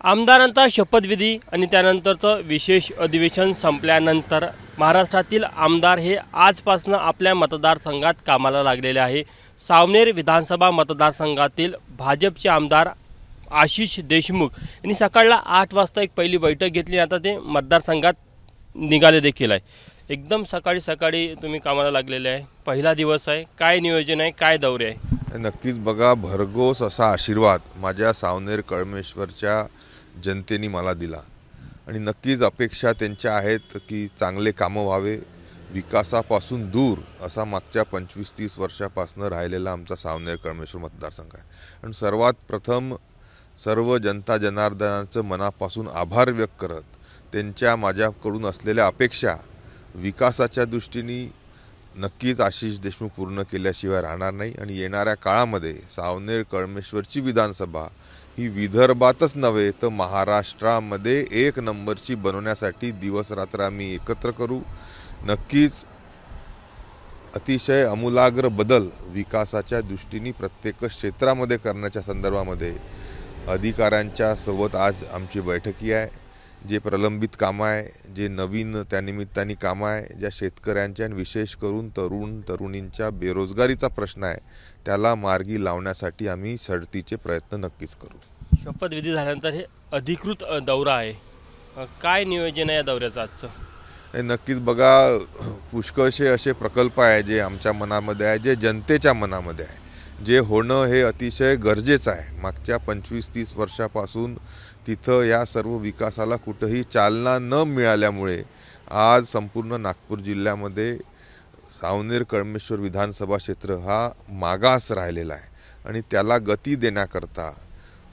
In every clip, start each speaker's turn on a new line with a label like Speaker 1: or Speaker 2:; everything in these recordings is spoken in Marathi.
Speaker 1: आमदारांचा शपथविधी आणि त्यानंतरचं विशेष अधिवेशन संपल्यानंतर महाराष्ट्रातील आमदार हे आजपासून आपल्या मतदारसंघात कामाला लागलेले आहे। सावनेर विधानसभा मतदारसंघातील भाजपचे आमदार आशिष देशमुख यांनी सकाळला 8 वाजता एक पहिली बैठक घेतली। आता ते मतदारसंघात निघाले देखील आहे। एकदम सकाळी तुम्ही कामाला लागलेले आहे। पहिला दिवस आहे, काय नियोजन आहे, काय दौरे आहे?
Speaker 2: नक्कीच बघा, भरघोस असा आशीर्वाद माझ्या सावनेर कळमेश्वरच्या जनतेने मला दिला आणि नक्कीच अपेक्षा त्यांच्या आहेत की चांगले कामं व्हावे, विकासापासून दूर असा मागच्या 25-30 वर्षापासून राहिलेला आमचा सावनेर कळमेश्वर मतदारसंघ आहे। आणि सर्वात प्रथम सर्व जनता जनार्दनाचं मनापासून आभार व्यक्त करत त्यांच्या माझ्याकडून असलेल्या अपेक्षा विकासाच्या दृष्टीने नक्कीच आशिष देशमुख पूर्ण केल्याशिवाय राहणार नाही। आणि येणाऱ्या काळामध्ये सावनेर कळमेश्वरची विधानसभा ही विदर्भातच नव्हे तर महाराष्ट्रामध्ये 1 नंबरची बनवण्यासाठी दिवस रात्र आम्ही एकत्र करू। नक्कीच अतिशय आमूलाग्र बदल विकासाच्या दृष्टीने प्रत्येक क्षेत्रामध्ये करण्याच्या संदर्भामध्ये अधिकाऱ्यांच्या सोबत आज आमची बैठकी आहे। जे प्रलंबित कामं आहे, जे नवीन त्यानिमित्ताने कामं आहे, ज्या शेतकऱ्यांच्या आणि विशेष करून तरुणींच्या बेरोजगारीचा प्रश्न आहे त्याला मार्गी लावण्यासाठी आम्ही सडतीचे प्रयत्न नक्कीच करू।
Speaker 1: शपथविधी झाल्यानंतर हे अधिकृत दौरा आहे, काय नियोजन आहे या दौऱ्याचं आजचं?
Speaker 2: नक्कीच बघा, पुष्कळसे असे प्रकल्प आहे जे आमच्या मनामध्ये आहे, जे जनतेच्या मनामध्ये आहे, जे होणं हे अतिशय गरजेचं आहे। मागच्या 25-30 वर्षापासून तिथं या सर्व विकासाला कुठेही चालना न मिळाल्यामुळे आज संपूर्ण नागपूर जिल्ह्यामध्ये सावनेर कळमेश्वर विधानसभा क्षेत्र हा मागास राहिलेला आहे। आणि त्याला गती देण्याकरता,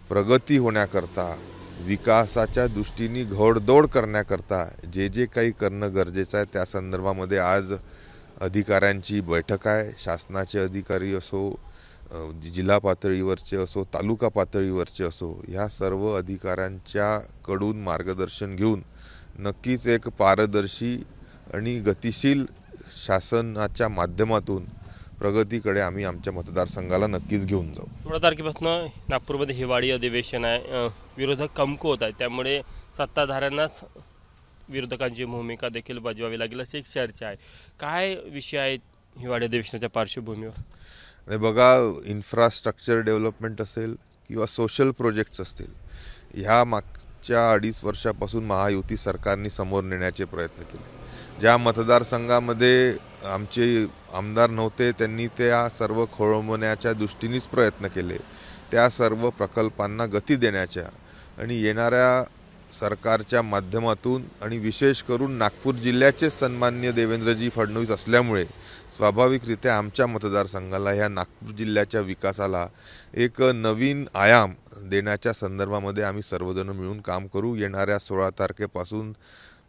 Speaker 2: प्रगती होण्याकरता, विकासाच्या दृष्टीने घोडदौड करण्याकरता जे काही करणं गरजेचं आहे त्या संदर्भामध्ये आज अधिकाऱ्यांची बैठक आहे। शासनाचे अधिकारी असो, जिल्हा पातळीवरचे असो, तालुका पातळीवरचे असो, ह्या सर्व अधिकाऱ्यांच्याकडून मार्गदर्शन घेऊन नक्कीच एक पारदर्शी आणि गतिशील शासनाच्या माध्यमातून प्रगतीकडे आम्ही आमच्या मतदारसंघाला नक्कीच घेऊन जाऊ।
Speaker 1: 16 तारखेपासून नागपूरमध्ये हिवाळी अधिवेशन आहे, विरोधक कमकुवत आहेत, त्यामुळे सत्ताधाऱ्यांनाच विरोधकांची भूमिका देखील बजवावी लागेल अशी एक चर्चा आहे। काय विषय आहेत हिवाळी अधिवेशनाच्या पार्श्वभूमीवर?
Speaker 2: बघा, इन्फ्रास्ट्रक्चर डेव्हलपमेंट असेल किंवा सोशल प्रोजेक्ट्स असतील, ह्या मागच्या 2.5 वर्षापासून महायुती सरकारने समोर नेण्याचे प्रयत्न केले। ज्या मतदारसंघामध्ये आमचे आमदार नव्हते त्यांनी त्या सर्व खोळंबण्याच्या दृष्टीनेच प्रयत्न केले। त्या सर्व प्रकल्पांना गती देण्याच्या आणि येणाऱ्या सरकारच्या माध्यमातून आणि विशेष करून नागपूर जिल्ह्याचे सन्माननीय देवेंद्रजी फडणवीस असल्यामुळे स्वाभाविकरित्या आमच्या मतदारसंघाला ह्या नागपूर जिल्ह्याच्या विकासाला एक नवीन आयाम देण्याच्या संदर्भामध्ये आम्ही सर्वजण मिळून काम करू। येणाऱ्या 16 तारखेपासून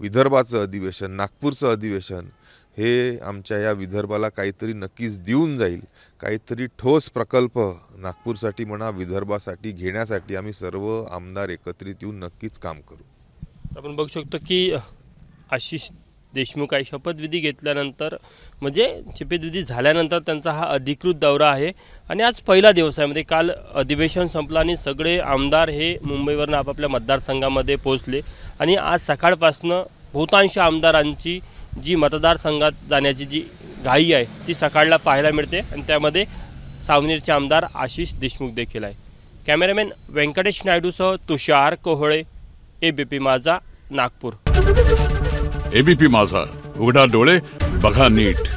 Speaker 2: विदर्भाचं अधिवेशन, नागपूरचं अधिवेशन हे आमच्या या विदर्भाला काहीतरी नक्कीच देऊन जाईल। काहीतरी ठोस प्रकल्प नागपूरसाठी म्हणा, विदर्भासाठी घेण्यासाठी आम्ही सर्व आमदार एकत्रित येऊन नक्कीच काम करू।
Speaker 1: आपण बघू शकतो की आशिष देशमुख आहे, शपथविधी घेतल्यानंतर म्हणजे शपथविधी झाल्यानंतर त्यांचा हा अधिकृत दौरा आहे आणि आज पहिला दिवस आहे। म्हणजे काल अधिवेशन संपलं आणि सगळे आमदार हे मुंबईवरून आपापल्या मतदारसंघामध्ये पोहोचले आणि आज सकाळपासून बहुतांश आमदारांची जी मतदारसंघात जाण्याची जी घाई आहे ती सकाळला पाहायला मिळते आणि त्यामध्ये सावनेरचे आमदार आशिष देशमुख देखील आहे। कॅमेरामॅन व्यंकटेश नायडूसह तुषार कोहळे, ABP माझा, नागपूर।
Speaker 3: ABP माझा, उघडा डोळे बघा नीट।